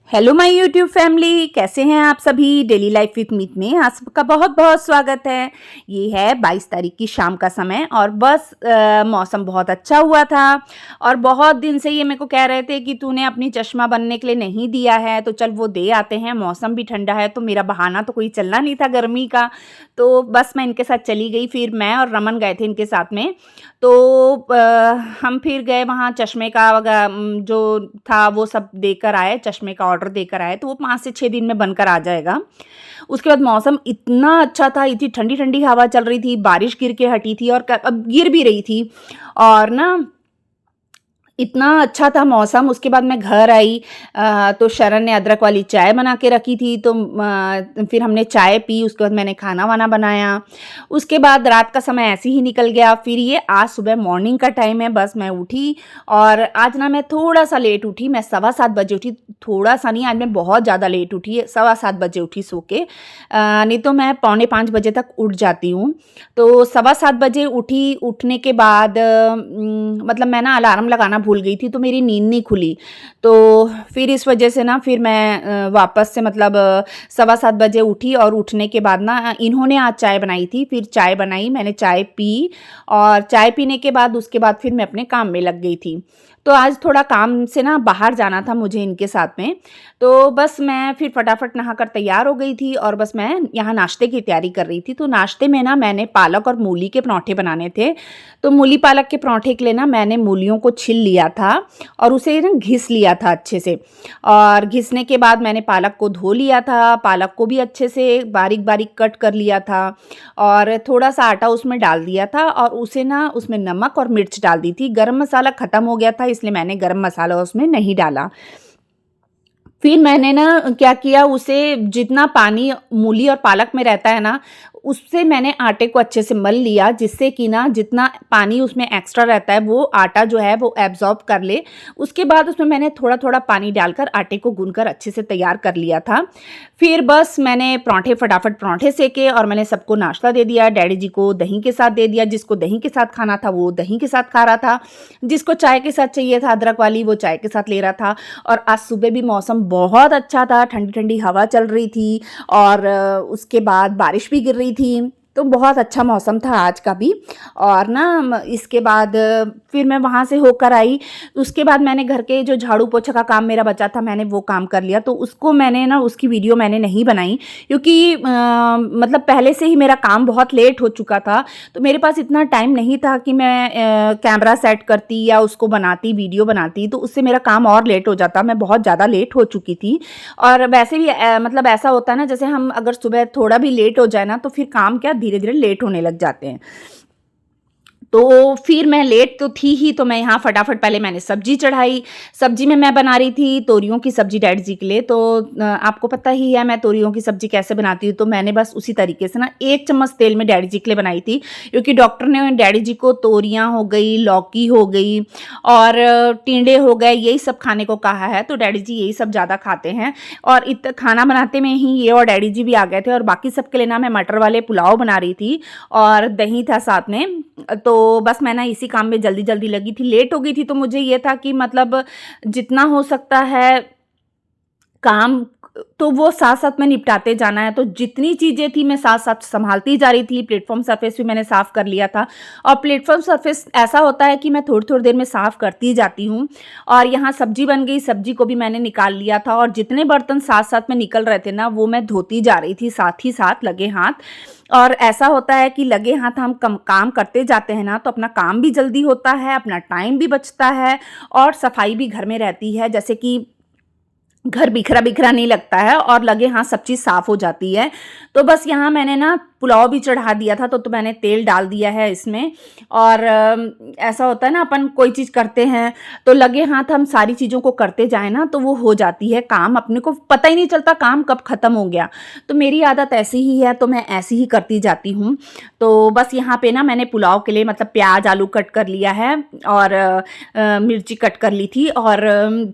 Hello my YouTube family, कैसे हैं आप सभी। डेली लाइफ विथ मीत में आप सबका बहुत बहुत स्वागत है। ये है 22 तारीख की शाम का समय और बस मौसम बहुत अच्छा हुआ था और बहुत दिन से ये मेरे को कह रहे थे कि तूने अपनी चश्मा बनने के लिए नहीं दिया है तो चल वो दे आते हैं। मौसम भी ठंडा है तो मेरा बहाना तो कोई चलना नहीं था गर्मी का, तो बस मैं इनके साथ चली गई। फिर मैं और रमन गए थे इनके साथ में। तो हम फिर गए वहाँ चश्मे का जो था वो सब देकर आए, चश्मे का ऑर्डर देकर आए, तो वो 5 से 6 दिन में बनकर आ जाएगा। उसके बाद मौसम इतना अच्छा था, इतनी ठंडी ठंडी हवा चल रही थी, बारिश गिर के हटी थी और अब गिर भी रही थी और ना इतना अच्छा था मौसम। उसके बाद मैं घर आई तो शरण ने अदरक वाली चाय बना के रखी थी, तो फिर हमने चाय पी। उसके बाद मैंने खाना वाना बनाया। उसके बाद रात का समय ऐसे ही निकल गया। फिर ये आज सुबह मॉर्निंग का टाइम है, बस मैं उठी और आज ना मैं थोड़ा सा लेट उठी। मैं 7:15 बजे उठी, थोड़ा सा नहीं, आज मैं बहुत ज़्यादा लेट उठी, 7:15 बजे उठी सो के। नहीं तो मैं 4:45 बजे तक उठ जाती हूँ। तो 7:15 बजे उठी। उठने के बाद मतलब मैं ना अलार्म लगाना भूल गई थी तो मेरी नींद नहीं खुली। तो फिर इस वजह से ना फिर मैं वापस से मतलब 7:15 बजे उठी और उठने के बाद ना इन्होंने आज चाय बनाई थी। फिर चाय बनाई, मैंने चाय पी और चाय पीने के बाद उसके बाद फिर मैं अपने काम में लग गई थी। तो आज थोड़ा काम से ना बाहर जाना था मुझे इनके साथ में, तो बस मैं फिर फटाफट नहाकर तैयार हो गई थी और बस मैं यहाँ नाश्ते की तैयारी कर रही थी। तो नाश्ते में ना मैंने पालक और मूली के पराठे बनाने थे। तो मूली पालक के पराठे के लिए ना मैंने मूलियों को छिल लिया था और उसे ना घिस लिया था अच्छे से। और घिसने के बाद मैंने पालक को धो लिया था, पालक को भी अच्छे से बारीक बारीक कट कर लिया था और थोड़ा सा आटा उसमें डाल दिया था और उसे ना उसमें नमक और मिर्च डाल दी थी। गरम मसाला ख़त्म हो गया था इसलिए मैंने गरम मसाला उसमें नहीं डाला। फिर मैंने ना क्या किया, उसे जितना पानी मूली और पालक में रहता है ना, उससे मैंने आटे को अच्छे से मल लिया, जिससे कि ना जितना पानी उसमें एक्स्ट्रा रहता है वो आटा जो है वो एब्जॉर्ब कर ले। उसके बाद उसमें मैंने थोड़ा थोड़ा पानी डालकर आटे को गूंथकर अच्छे से तैयार कर लिया था। फिर बस मैंने पराठे फटाफट पराठे सेके और मैंने सबको नाश्ता दे दिया। डैडी जी को दही के साथ दे दिया, जिसको दही के साथ खाना था वो दही के साथ खा रहा था, जिसको चाय के साथ चाहिए था अदरक वाली वो चाय के साथ ले रहा था। और आज सुबह भी मौसम बहुत अच्छा था, ठंडी ठंडी हवा चल रही थी और उसके बाद बारिश भी गिर रही थी। तो बहुत अच्छा मौसम था आज का भी। और ना इसके बाद फिर मैं वहाँ से होकर आई। उसके बाद मैंने घर के जो झाड़ू पोछा का काम मेरा बचा था मैंने वो काम कर लिया। तो उसको मैंने ना उसकी वीडियो मैंने नहीं बनाई क्योंकि मतलब पहले से ही मेरा काम बहुत लेट हो चुका था। तो मेरे पास इतना टाइम नहीं था कि मैं कैमरा सेट करती या उसको बनाती, वीडियो बनाती, तो उससे मेरा काम और लेट हो जाता। मैं बहुत ज़्यादा लेट हो चुकी थी। और वैसे भी मतलब ऐसा होता है ना, जैसे हम अगर सुबह थोड़ा भी लेट हो जाए ना तो फिर काम क्या धीरे धीरे लेट होने लग जाते हैं। तो फिर मैं लेट तो थी ही, तो मैं यहाँ फटाफट पहले मैंने सब्जी चढ़ाई। सब्जी में मैं बना रही थी तोरियों की सब्जी डैडी जी के लिए। तो आपको पता ही है मैं तोरियों की सब्जी कैसे बनाती हूँ, तो मैंने बस उसी तरीके से ना 1 चम्मच तेल में डैडी जी के लिए बनाई थी। क्योंकि डॉक्टर ने डैडी जी को तोरियाँ हो गई, लौकी हो गई और टिंडे हो गए, यही सब खाने को कहा है। तो डैडी जी यही सब ज़्यादा खाते हैं। और खाना बनाते में ही ये और डैडी जी भी आ गए थे। और बाकी सबके लिए ना मैं मटर वाले पुलाव बना रही थी और दही था साथ में। तो बस मैं ना इसी काम में जल्दी जल्दी लगी थी, लेट हो गई थी। तो मुझे ये था कि मतलब जितना हो सकता है काम तो वो साथ साथ में निपटाते जाना है। तो जितनी चीज़ें थी मैं साथ साथ संभालती जा रही थी। प्लेटफॉर्म सरफेस भी मैंने साफ़ कर लिया था। और प्लेटफॉर्म सरफेस ऐसा होता है कि मैं थोड़ी थोड़ी देर में साफ़ करती जाती हूँ। और यहाँ सब्जी बन गई, सब्जी को भी मैंने निकाल लिया था और जितने बर्तन साथ साथ में निकल रहे थे ना वो मैं धोती जा रही थी साथ ही साथ लगे हाथ। और ऐसा होता है कि लगे हाथ हम काम करते जाते हैं ना तो अपना काम भी जल्दी होता है, अपना टाइम भी बचता है और सफाई भी घर में रहती है। जैसे कि घर बिखरा बिखरा नहीं लगता है और लगे हाँ सब चीज़ साफ़ हो जाती है। तो बस यहाँ मैंने ना पुलाव भी चढ़ा दिया था, तो मैंने तेल डाल दिया है इसमें। और ऐसा होता है ना अपन कोई चीज़ करते हैं तो लगे हाथ हम सारी चीज़ों को करते जाएं ना तो वो हो जाती है काम, अपने को पता ही नहीं चलता काम कब ख़त्म हो गया। तो मेरी आदत ऐसी ही है, तो मैं ऐसी ही करती जाती हूँ। तो बस यहाँ पे ना मैंने पुलाव के लिए मतलब प्याज आलू कट कर लिया है और मिर्ची कट कर ली थी और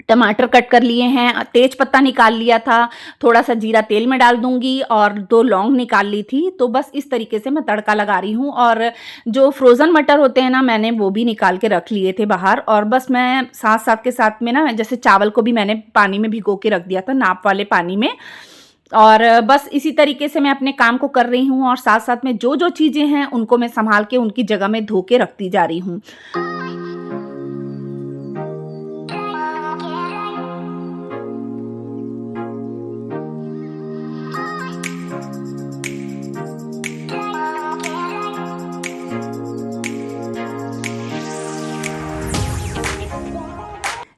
टमाटर कट कर लिए हैं, तेज पत्ता निकाल लिया था, थोड़ा सा जीरा तेल में डाल दूंगी और 2 लौंग निकाल ली थी। तो बस इस तरीके से मैं तड़का लगा रही हूँ। और जो फ्रोज़न मटर होते हैं ना, मैंने वो भी निकाल के रख लिए थे बाहर। और बस मैं साथ-साथ के साथ में ना, जैसे चावल को भी मैंने पानी में भिगो के रख दिया था, नाप वाले पानी में। और बस इसी तरीके से मैं अपने काम को कर रही हूँ और साथ-साथ में जो-जो चीज़ें हैं उनको मैं सँभाल के उनकी जगह में धो के रखती जा रही हूँ।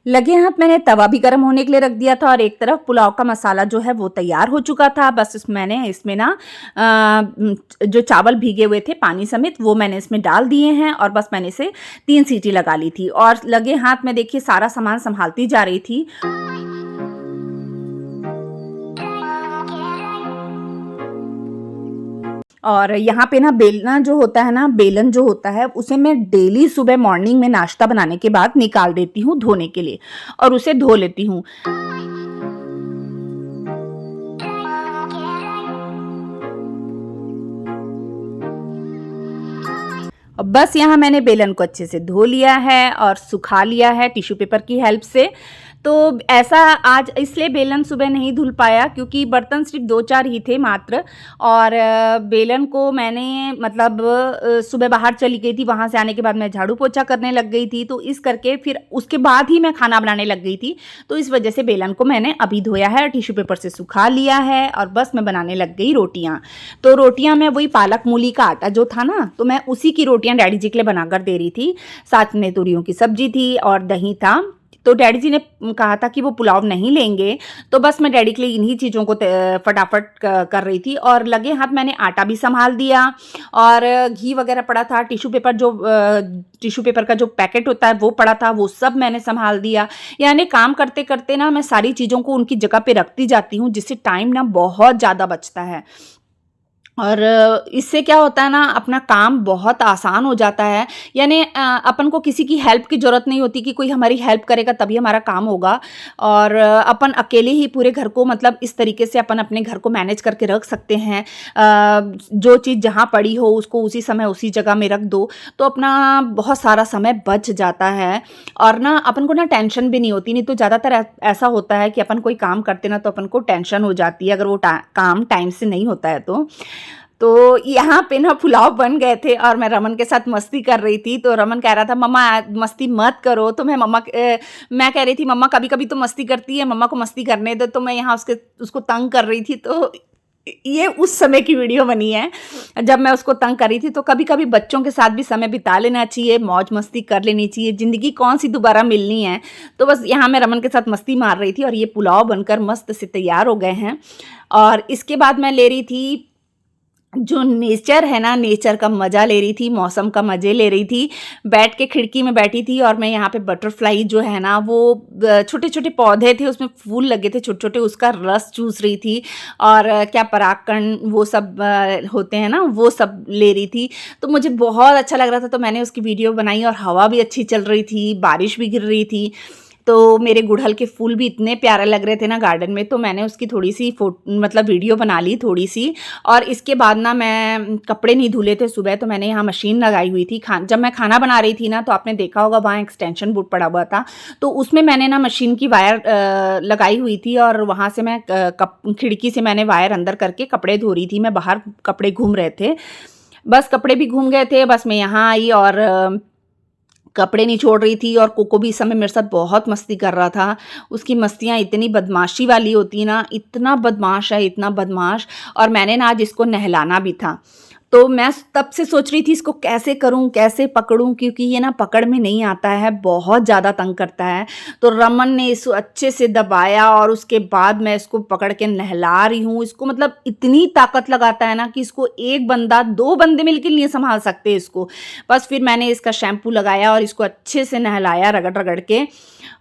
लगे हाथ मैंने तवा भी गर्म होने के लिए रख दिया था और एक तरफ पुलाव का मसाला जो है वो तैयार हो चुका था। बस मैंने इसमें ना जो चावल भीगे हुए थे पानी समेत वो मैंने इसमें डाल दिए हैं और बस मैंने इसे 3 सीटी लगा ली थी और लगे हाथ में देखिए सारा सामान संभालती जा रही थी। और यहाँ पे ना बेलना जो होता है ना, बेलन जो होता है उसे मैं डेली सुबह मॉर्निंग में नाश्ता बनाने के बाद निकाल देती हूँ धोने के लिए और उसे धो लेती हूँ। और बस यहाँ मैंने बेलन को अच्छे से धो लिया है और सुखा लिया है टिश्यू पेपर की हेल्प से। तो ऐसा आज इसलिए बेलन सुबह नहीं धुल पाया क्योंकि बर्तन सिर्फ 2-4 ही थे मात्र। और बेलन को मैंने मतलब सुबह बाहर चली गई थी, वहाँ से आने के बाद मैं झाड़ू पोछा करने लग गई थी, तो इस करके फिर उसके बाद ही मैं खाना बनाने लग गई थी। तो इस वजह से बेलन को मैंने अभी धोया है, टिश्यू पेपर से सुखा लिया है और बस मैं बनाने लग गई रोटियाँ। तो रोटियाँ मैं वही पालक मूली का आटा जो था ना, तो मैं उसी की रोटियाँ डैडी जी के लिए बनाकर दे रही थी। साथ में तूरियों की सब्जी थी और दही था। तो डैडी जी ने कहा था कि वो पुलाव नहीं लेंगे, तो बस मैं डैडी के लिए इन्हीं चीज़ों को फटाफट कर रही थी। और लगे हाथ मैंने आटा भी संभाल दिया और घी वगैरह पड़ा था, टिश्यू पेपर का जो पैकेट होता है वो पड़ा था, वो सब मैंने संभाल दिया। यानी काम करते करते ना मैं सारी चीज़ों को उनकी जगह पे रखती जाती हूँ, जिससे टाइम ना बहुत ज़्यादा बचता है। और इससे क्या होता है ना, अपना काम बहुत आसान हो जाता है। यानी अपन को किसी की हेल्प की ज़रूरत नहीं होती कि कोई हमारी हेल्प करेगा तभी हमारा काम होगा। और अपन अकेले ही पूरे घर को मतलब इस तरीके से अपन अपने घर को मैनेज करके रख सकते हैं। जो चीज़ जहाँ पड़ी हो उसको उसी समय उसी जगह में रख दो, तो अपना बहुत सारा समय बच जाता है और ना अपन को ना टेंशन भी नहीं होती। नहीं तो ज़्यादातर ऐसा होता है कि अपन कोई काम करते ना तो अपन को टेंशन हो जाती है अगर वो काम टाइम से नहीं होता है तो यहाँ पे ना पुलाव बन गए थे और मैं रमन के साथ मस्ती कर रही थी। तो रमन कह रहा था मम्मा मस्ती मत करो, तो मैं कह रही थी मम्मा कभी कभी तो मस्ती करती है, मम्मा को मस्ती करने दो। तो मैं यहाँ उसको तंग कर रही थी। तो ये उस समय की वीडियो बनी है जब मैं उसको तंग कर रही थी। तो कभी कभी बच्चों के साथ भी समय बिता लेना चाहिए, मौज मस्ती कर लेनी चाहिए, ज़िंदगी कौन सी दोबारा मिलनी है। तो बस यहाँ मैं रमन के साथ मस्ती मार रही थी और ये पुलाव बनकर मस्त से तैयार हो गए हैं। और इसके बाद मैं ले रही थी जो नेचर है ना, नेचर का मज़ा ले रही थी, मौसम का मज़े ले रही थी। बैठ के खिड़की में बैठी थी और मैं यहाँ पे बटरफ्लाई जो है ना, वो छोटे छोटे पौधे थे उसमें फूल लगे थे छोटे छोटे, उसका रस चूस रही थी। और क्या परागकण वो सब होते हैं ना, वो सब ले रही थी। तो मुझे बहुत अच्छा लग रहा था, तो मैंने उसकी वीडियो बनाई। और हवा भी अच्छी चल रही थी, बारिश भी गिर रही थी। तो मेरे गुड़हल के फूल भी इतने प्यारे लग रहे थे ना गार्डन में, तो मैंने उसकी थोड़ी सी मतलब वीडियो बना ली थोड़ी सी। और इसके बाद ना मैं कपड़े नहीं धुले थे सुबह, तो मैंने यहाँ मशीन लगाई हुई थी। जब मैं खाना बना रही थी ना, तो आपने देखा होगा वहाँ एक्सटेंशन बोर्ड पड़ा हुआ था, तो उसमें मैंने ना मशीन की वायर लगाई हुई थी और वहाँ से मैं खिड़की से मैंने वायर अंदर करके कपड़े धो रही थी। मैं बाहर कपड़े घूम रहे थे, बस कपड़े भी घूम गए थे। बस मैं यहाँ आई और कपड़े नहीं छोड़ रही थी। और कोको भी इस समय मेरे साथ बहुत मस्ती कर रहा था। उसकी मस्तियाँ इतनी बदमाशी वाली होती ना, इतना बदमाश है, इतना बदमाश। और मैंने ना आज इसको नहलाना भी था, तो मैं तब से सोच रही थी इसको कैसे करूं, कैसे पकड़ूं, क्योंकि ये ना पकड़ में नहीं आता है, बहुत ज़्यादा तंग करता है। तो रमन ने इसको अच्छे से दबाया और उसके बाद मैं इसको पकड़ के नहला रही हूँ। इसको मतलब इतनी ताकत लगाता है ना कि इसको एक बंदा 2 बंदे मिलकर नहीं संभाल सकते इसको। बस फिर मैंने इसका शैम्पू लगाया और इसको अच्छे से नहलाया रगड़ रगड़ के।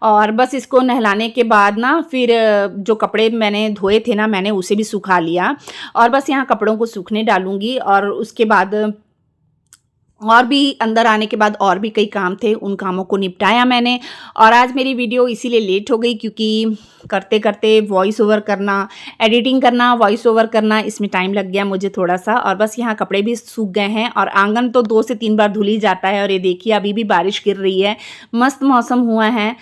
और बस इसको नहलाने के बाद ना फिर जो कपड़े मैंने धोए थे ना, मैंने उसे भी सुखा लिया। और बस यहाँ कपड़ों को सूखने डालूंगी और उसके बाद और भी अंदर आने के बाद और भी कई काम थे, उन कामों को निपटाया मैंने। और आज मेरी वीडियो इसीलिए लेट हो गई क्योंकि करते-करते वॉइस ओवर करना, एडिटिंग करना, वॉइस ओवर करना, इसमें टाइम लग गया मुझे थोड़ा-सा। और बस यहाँ कपड़े भी सूख गए हैं और आंगन तो 2 से 3 बार धुल ही जाता है। और ये देखिए अभी भी बारिश गिर रही है, मस्त मौसम हुआ है।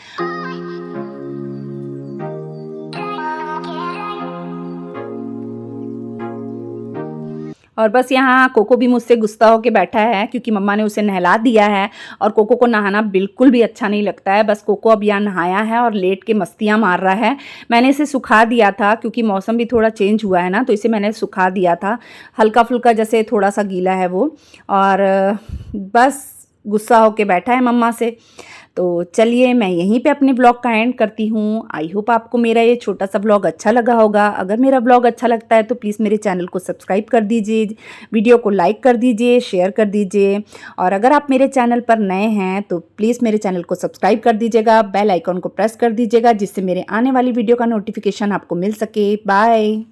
और बस यहाँ कोको भी मुझसे गुस्सा होके बैठा है क्योंकि मम्मा ने उसे नहला दिया है और कोको को नहाना बिल्कुल भी अच्छा नहीं लगता है। बस कोको अब यहाँ नहाया है और लेट के मस्तियाँ मार रहा है। मैंने इसे सुखा दिया था क्योंकि मौसम भी थोड़ा चेंज हुआ है ना, तो इसे मैंने सुखा दिया था। हल्का-फुल्का जैसे थोड़ा-सा गीला है वो। और बस गुस्सा होके बैठा है मम्मा से। तो चलिए मैं यहीं पे अपने ब्लॉग का एंड करती हूँ। आई होप आपको मेरा ये छोटा सा ब्लॉग अच्छा लगा होगा। अगर मेरा ब्लॉग अच्छा लगता है तो प्लीज़ मेरे चैनल को सब्सक्राइब कर दीजिए, वीडियो को लाइक कर दीजिए, शेयर कर दीजिए। और अगर आप मेरे चैनल पर नए हैं तो प्लीज़ मेरे चैनल को सब्सक्राइब कर दीजिएगा, बेल आइकॉन को प्रेस कर दीजिएगा जिससे मेरे आने वाली वीडियो का नोटिफिकेशन आपको मिल सके। बाय।